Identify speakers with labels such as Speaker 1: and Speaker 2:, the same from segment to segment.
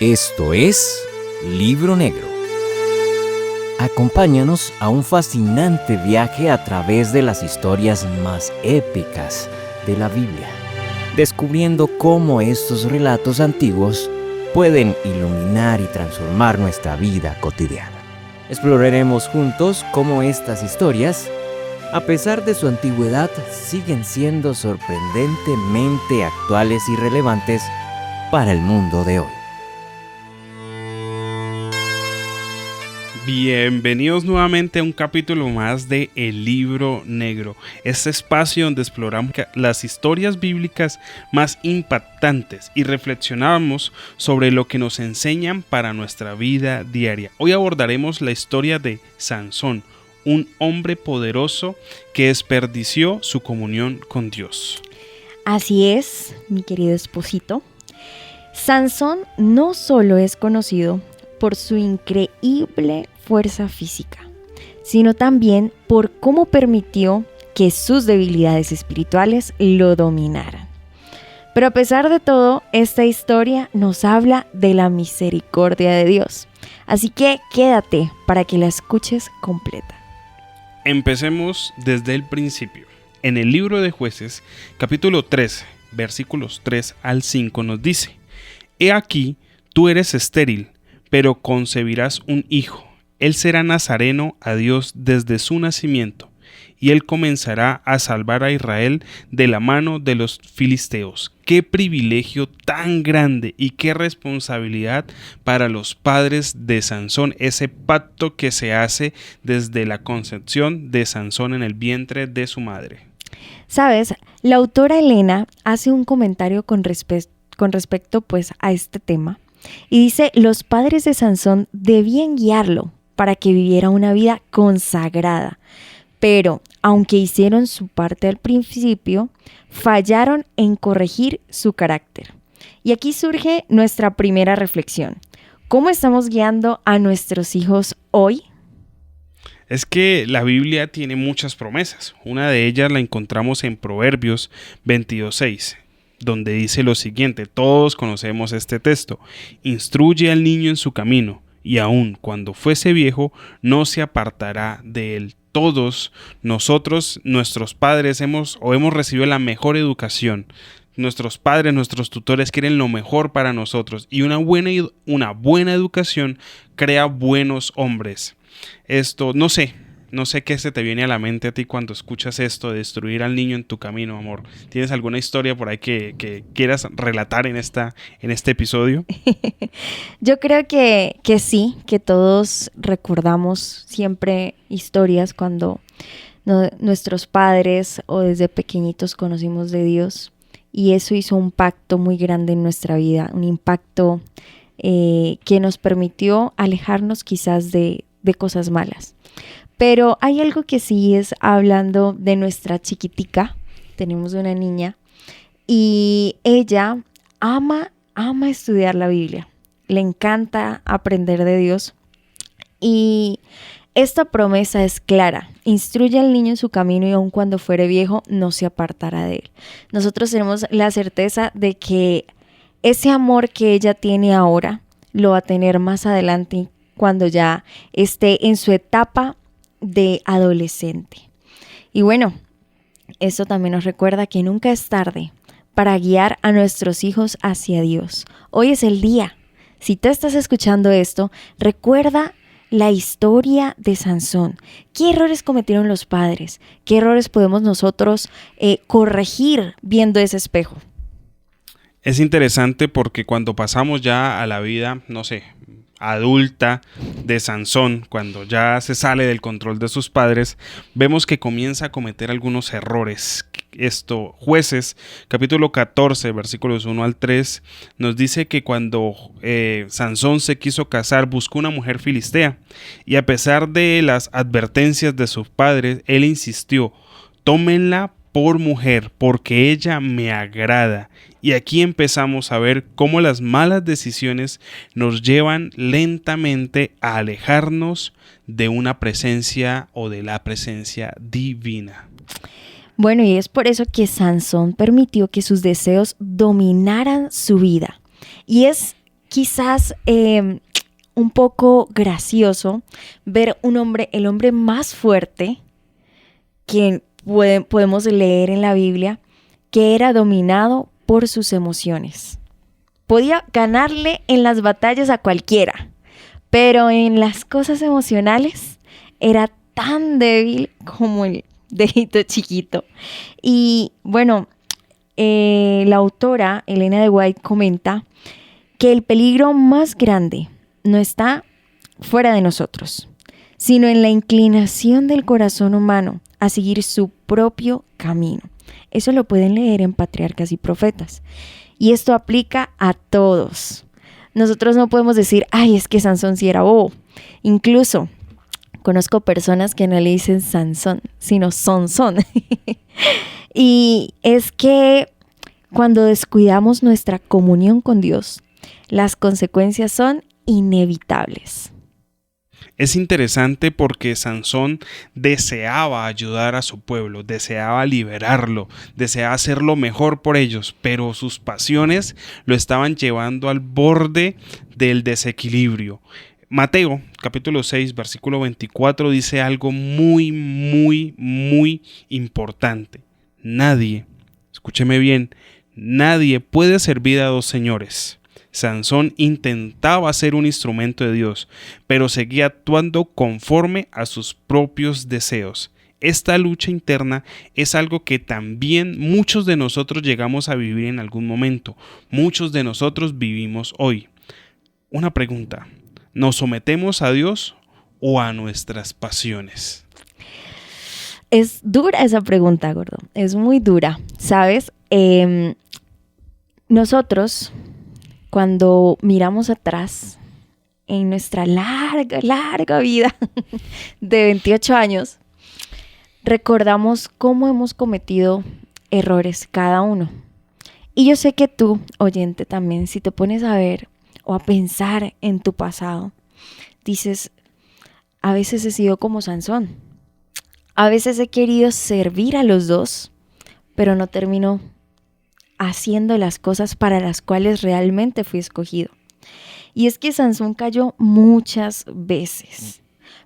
Speaker 1: Esto es Libro Negro. Acompáñanos a un fascinante viaje a través de las historias más épicas de la Biblia, descubriendo cómo estos relatos antiguos pueden iluminar y transformar nuestra vida cotidiana. Exploraremos juntos cómo estas historias, a pesar de su antigüedad, siguen siendo sorprendentemente actuales y relevantes para el mundo de hoy.
Speaker 2: Bienvenidos nuevamente a un capítulo más de El Libro Negro, este espacio donde exploramos las historias bíblicas más impactantes y reflexionamos sobre lo que nos enseñan para nuestra vida diaria. Hoy abordaremos la historia de Sansón, un hombre poderoso que desperdició su comunión con Dios.
Speaker 3: Así es, mi querido esposito. Sansón no solo es conocido por su increíble fuerza física, sino también por cómo permitió que sus debilidades espirituales lo dominaran. Pero a pesar de todo, esta historia nos habla de la misericordia de Dios. Así que quédate para que la escuches completa.
Speaker 2: Empecemos desde el principio. En el libro de Jueces, capítulo 13, versículos 3 al 5 nos dice: He aquí, tú eres estéril, pero concebirás un hijo. Él será nazareno a Dios desde su nacimiento, y él comenzará a salvar a Israel de la mano de los filisteos. ¡Qué privilegio tan grande y qué responsabilidad para los padres de Sansón! Ese pacto que se hace desde la concepción de Sansón en el vientre de su madre.
Speaker 3: Sabes, la autora Elena hace un comentario con respecto a este tema. Y dice, los padres de Sansón debían guiarlo para que viviera una vida consagrada. Pero, aunque hicieron su parte al principio, fallaron en corregir su carácter. Y aquí surge nuestra primera reflexión. ¿Cómo estamos guiando a nuestros hijos hoy?
Speaker 2: Es que la Biblia tiene muchas promesas. Una de ellas la encontramos en Proverbios 22:6. Donde dice lo siguiente, todos conocemos este texto: instruye al niño en su camino, y aun cuando fuese viejo, no se apartará de él. Todos nosotros, nuestros padres, hemos recibido la mejor educación. Nuestros padres, nuestros tutores quieren lo mejor para nosotros, y una buena educación crea buenos hombres. Esto, no sé qué se te viene a la mente a ti cuando escuchas esto de destruir al niño en tu camino, amor. ¿Tienes alguna historia por ahí que quieras relatar en este episodio?
Speaker 3: Yo creo que sí, que todos recordamos siempre historias cuando nuestros padres o desde pequeñitos conocimos de Dios, y eso hizo un pacto muy grande en nuestra vida, un impacto que nos permitió alejarnos quizás de cosas malas. Pero hay algo que sí es hablando de nuestra chiquitica. Tenemos una niña y ella ama estudiar la Biblia. Le encanta aprender de Dios. Y esta promesa es clara: instruye al niño en su camino y aun cuando fuere viejo no se apartará de él. Nosotros tenemos la certeza de que ese amor que ella tiene ahora lo va a tener más adelante cuando ya esté en su etapa de adolescente. Y bueno, esto también nos recuerda que nunca es tarde para guiar a nuestros hijos hacia Dios. Hoy es el día. Si tú estás escuchando esto, recuerda la historia de Sansón. ¿Qué errores cometieron los padres? ¿Qué errores podemos nosotros corregir viendo ese espejo?
Speaker 2: Es interesante porque cuando pasamos ya a la vida, adulta de Sansón, cuando ya se sale del control de sus padres, vemos que comienza a cometer algunos errores. Jueces, capítulo 14, versículos 1 al 3, nos dice que cuando Sansón se quiso casar, buscó una mujer filistea, y a pesar de las advertencias de sus padres, él insistió: tómenla por mujer, porque ella me agrada. Y aquí empezamos a ver cómo las malas decisiones nos llevan lentamente a alejarnos de una presencia o de la presencia divina.
Speaker 3: Bueno, y es por eso que Sansón permitió que sus deseos dominaran su vida. Y es quizás un poco gracioso ver el hombre más fuerte que podemos leer en la Biblia, que era dominado por sus emociones. Podía ganarle en las batallas a cualquiera, pero en las cosas emocionales era tan débil como el dedito chiquito. Y bueno, la autora Elena de White comenta que el peligro más grande no está fuera de nosotros, sino en la inclinación del corazón humano a seguir su propio camino. Eso lo pueden leer en Patriarcas y Profetas. Y esto aplica a todos. Nosotros no podemos decir, ay, es que Sansón sí era bobo. Incluso conozco personas que no le dicen Sansón, sino Sonsón. Y es que cuando descuidamos nuestra comunión con Dios, las consecuencias son inevitables.
Speaker 2: Es interesante porque Sansón deseaba ayudar a su pueblo, deseaba liberarlo, deseaba hacer lo mejor por ellos, pero sus pasiones lo estaban llevando al borde del desequilibrio. Mateo, capítulo 6, versículo 24, dice algo muy, muy, muy importante. Nadie, escúcheme bien, nadie puede servir a dos señores. Sansón intentaba ser un instrumento de Dios, pero seguía actuando conforme a sus propios deseos. Esta lucha interna es algo que también muchos de nosotros llegamos a vivir en algún momento. Muchos de nosotros vivimos hoy. Una pregunta: ¿nos sometemos a Dios o a nuestras pasiones?
Speaker 3: Es dura esa pregunta, gordo. Es muy dura, ¿sabes? Nosotros, cuando miramos atrás en nuestra larga vida de 28 años, recordamos cómo hemos cometido errores cada uno. Y yo sé que tú, oyente, también, si te pones a ver o a pensar en tu pasado, dices, a veces he sido como Sansón. A veces he querido servir a los dos, pero no termino haciendo las cosas para las cuales realmente fui escogido. Y es que Sansón cayó muchas veces,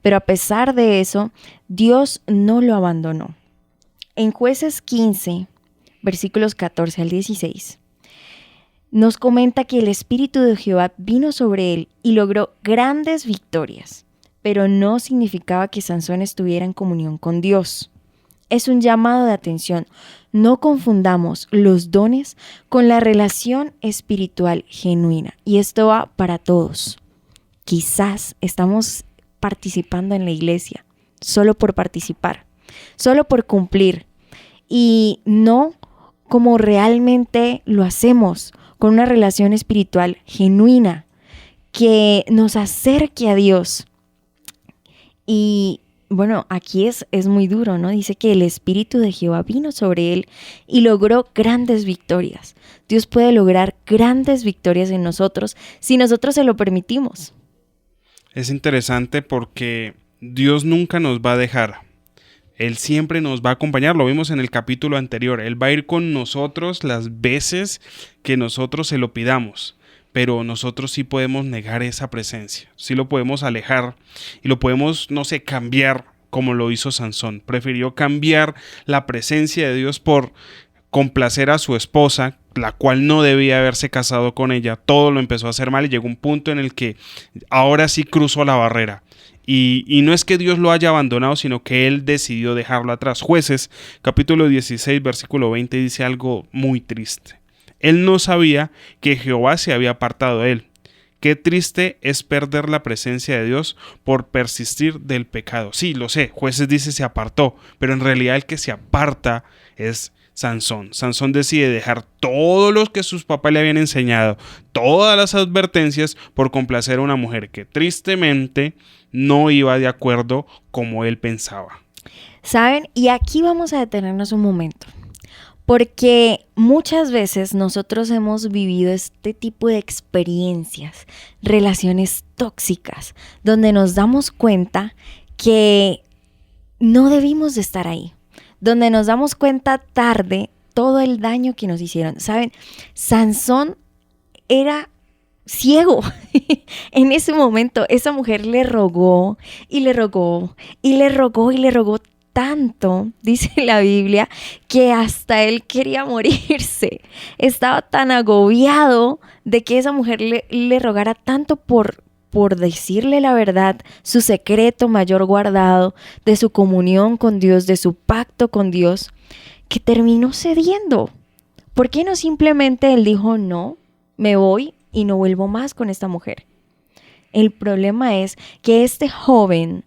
Speaker 3: pero a pesar de eso, Dios no lo abandonó. En Jueces 15, versículos 14 al 16, nos comenta que el Espíritu de Jehová vino sobre él y logró grandes victorias, pero no significaba que Sansón estuviera en comunión con Dios. Es un llamado de atención. No confundamos los dones con la relación espiritual genuina. Y esto va para todos. Quizás estamos participando en la iglesia solo por participar, solo por cumplir, y no como realmente lo hacemos, con una relación espiritual genuina que nos acerque a Dios. Y bueno, aquí es muy duro, ¿no? Dice que el Espíritu de Jehová vino sobre él y logró grandes victorias. Dios puede lograr grandes victorias en nosotros si nosotros se lo permitimos.
Speaker 2: Es interesante porque Dios nunca nos va a dejar. Él siempre nos va a acompañar. Lo vimos en el capítulo anterior. Él va a ir con nosotros las veces que nosotros se lo pidamos. Pero nosotros sí podemos negar esa presencia, sí lo podemos alejar y lo podemos, no sé, cambiar como lo hizo Sansón. Prefirió cambiar la presencia de Dios por complacer a su esposa, la cual no debía haberse casado con ella. Todo lo empezó a hacer mal y llegó un punto en el que ahora sí cruzó la barrera. Y no es que Dios lo haya abandonado, sino que él decidió dejarlo atrás. Jueces, capítulo 16, versículo 20, dice algo muy triste. Él no sabía que Jehová se había apartado de él. Qué triste es perder la presencia de Dios por persistir del pecado. Sí, lo sé, Jueces dice se apartó, pero en realidad el que se aparta es Sansón. Sansón decide dejar todo lo que sus papás le habían enseñado, todas las advertencias, por complacer a una mujer que tristemente no iba de acuerdo como él pensaba.
Speaker 3: ¿Saben? Y aquí vamos a detenernos un momento. Porque muchas veces nosotros hemos vivido este tipo de experiencias, relaciones tóxicas, donde nos damos cuenta que no debimos de estar ahí, donde nos damos cuenta tarde todo el daño que nos hicieron. ¿Saben? Sansón era ciego. En ese momento esa mujer le rogó y le rogó y le rogó y le rogó tanto, dice la Biblia, que hasta él quería morirse. Estaba tan agobiado de que esa mujer le rogara tanto por decirle la verdad, su secreto mayor guardado, de su comunión con Dios, de su pacto con Dios, que terminó cediendo. ¿Por qué no simplemente él dijo, no, me voy y no vuelvo más con esta mujer? El problema es que este joven,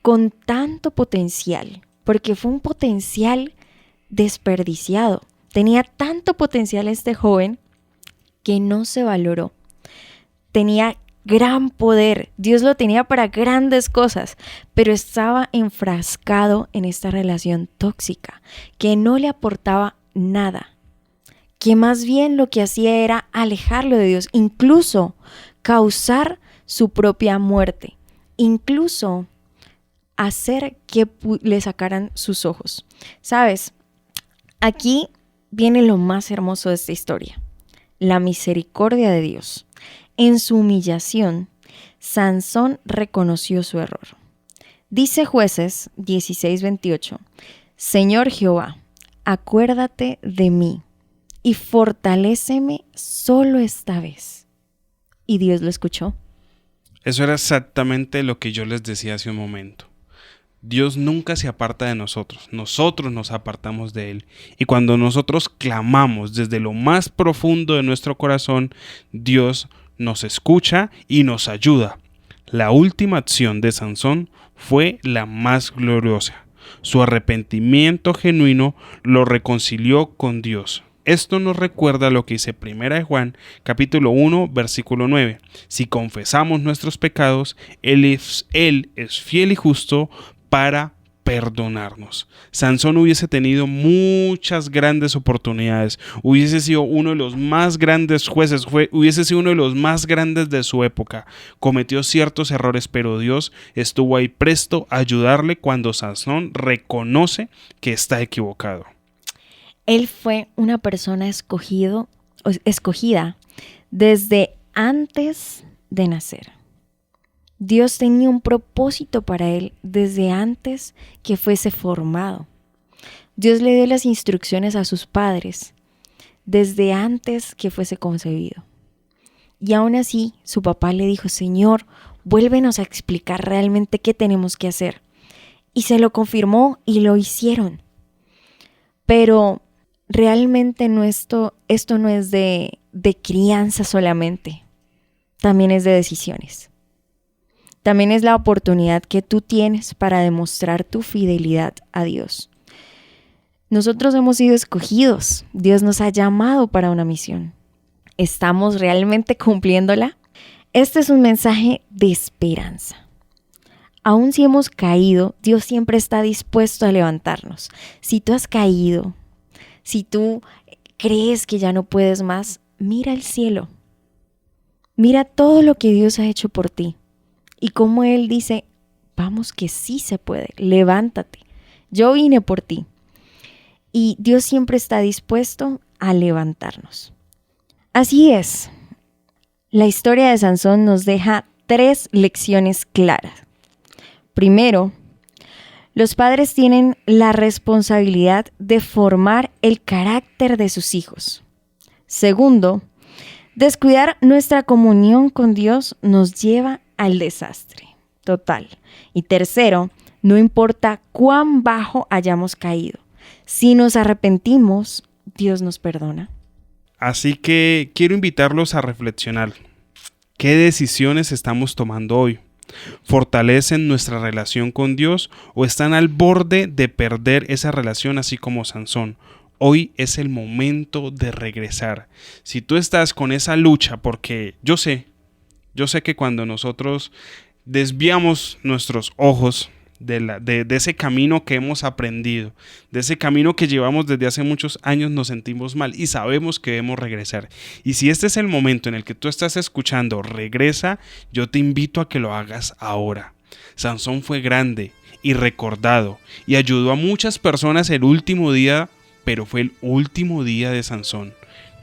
Speaker 3: con tanto potencial, porque fue un potencial desperdiciado, tenía tanto potencial este joven que no se valoró. Tenía gran poder, Dios lo tenía para grandes cosas, pero estaba enfrascado en esta relación tóxica que no le aportaba nada, que más bien lo que hacía era alejarlo de Dios, incluso causar su propia muerte, incluso hacer que le sacaran sus ojos. ¿Sabes? Aquí viene lo más hermoso de esta historia, la misericordia de Dios. En su humillación, Sansón reconoció su error. Dice Jueces 16:28, Señor Jehová, acuérdate de mí y fortaléceme solo esta vez. Y Dios lo escuchó.
Speaker 2: Eso era exactamente lo que yo les decía hace un momento. Dios nunca se aparta de nosotros nos apartamos de Él. Y cuando nosotros clamamos desde lo más profundo de nuestro corazón, Dios nos escucha y nos ayuda. La última acción de Sansón fue la más gloriosa. Su arrepentimiento genuino lo reconcilió con Dios. Esto nos recuerda lo que dice 1 Juan, capítulo 1, versículo 9. Si confesamos nuestros pecados, Él es fiel y justo para perdonarnos. Sansón hubiese tenido muchas grandes oportunidades, hubiese sido uno de los más grandes jueces, hubiese sido uno de los más grandes de su época. Cometió ciertos errores, pero Dios estuvo ahí presto a ayudarle cuando Sansón reconoce que está equivocado.
Speaker 3: Él fue una persona escogida desde antes de nacer. Dios tenía un propósito para él desde antes que fuese formado. Dios le dio las instrucciones a sus padres desde antes que fuese concebido. Y aún así, su papá le dijo, Señor, vuélvenos a explicar realmente qué tenemos que hacer. Y se lo confirmó y lo hicieron. Pero realmente esto no es de crianza solamente, también es de decisiones. También es la oportunidad que tú tienes para demostrar tu fidelidad a Dios. Nosotros hemos sido escogidos. Dios nos ha llamado para una misión. ¿Estamos realmente cumpliéndola? Este es un mensaje de esperanza. Aun si hemos caído, Dios siempre está dispuesto a levantarnos. Si tú has caído, si tú crees que ya no puedes más, mira al cielo. Mira todo lo que Dios ha hecho por ti. Y como Él dice, vamos que sí se puede, levántate. Yo vine por ti. Y Dios siempre está dispuesto a levantarnos. Así es. La historia de Sansón nos deja 3 lecciones claras. Primero, los padres tienen la responsabilidad de formar el carácter de sus hijos. Segundo, descuidar nuestra comunión con Dios nos lleva al desastre total. Y tercero, no importa cuán bajo hayamos caído, si nos arrepentimos, Dios nos perdona.
Speaker 2: Así que quiero invitarlos a reflexionar. ¿Qué decisiones estamos tomando hoy? ¿Fortalecen nuestra relación con Dios o están al borde de perder esa relación así como Sansón? Hoy es el momento de regresar. Si tú estás con esa lucha, porque yo sé que cuando nosotros desviamos nuestros ojos de ese camino que hemos aprendido, de ese camino que llevamos desde hace muchos años, nos sentimos mal y sabemos que debemos regresar. Y si este es el momento en el que tú estás escuchando, regresa, yo te invito a que lo hagas ahora. Sansón fue grande y recordado y ayudó a muchas personas el último día, pero fue el último día de Sansón.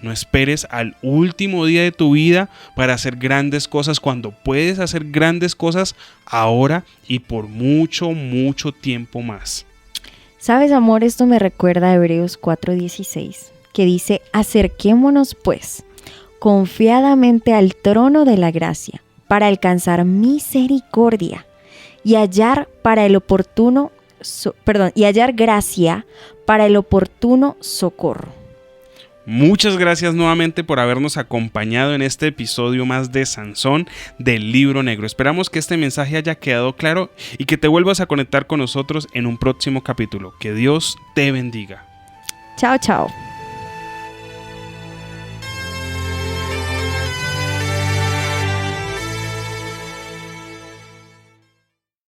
Speaker 2: No esperes al último día de tu vida para hacer grandes cosas cuando puedes hacer grandes cosas ahora y por mucho, mucho tiempo más.
Speaker 3: ¿Sabes, amor? Esto me recuerda a Hebreos 4:16, que dice: acerquémonos pues confiadamente al trono de la gracia para alcanzar misericordia y hallar gracia para el oportuno socorro.
Speaker 2: Muchas gracias nuevamente por habernos acompañado en este episodio más de Sansón del Libro Negro. Esperamos que este mensaje haya quedado claro y que te vuelvas a conectar con nosotros en un próximo capítulo. Que Dios te bendiga.
Speaker 3: Chao, chao.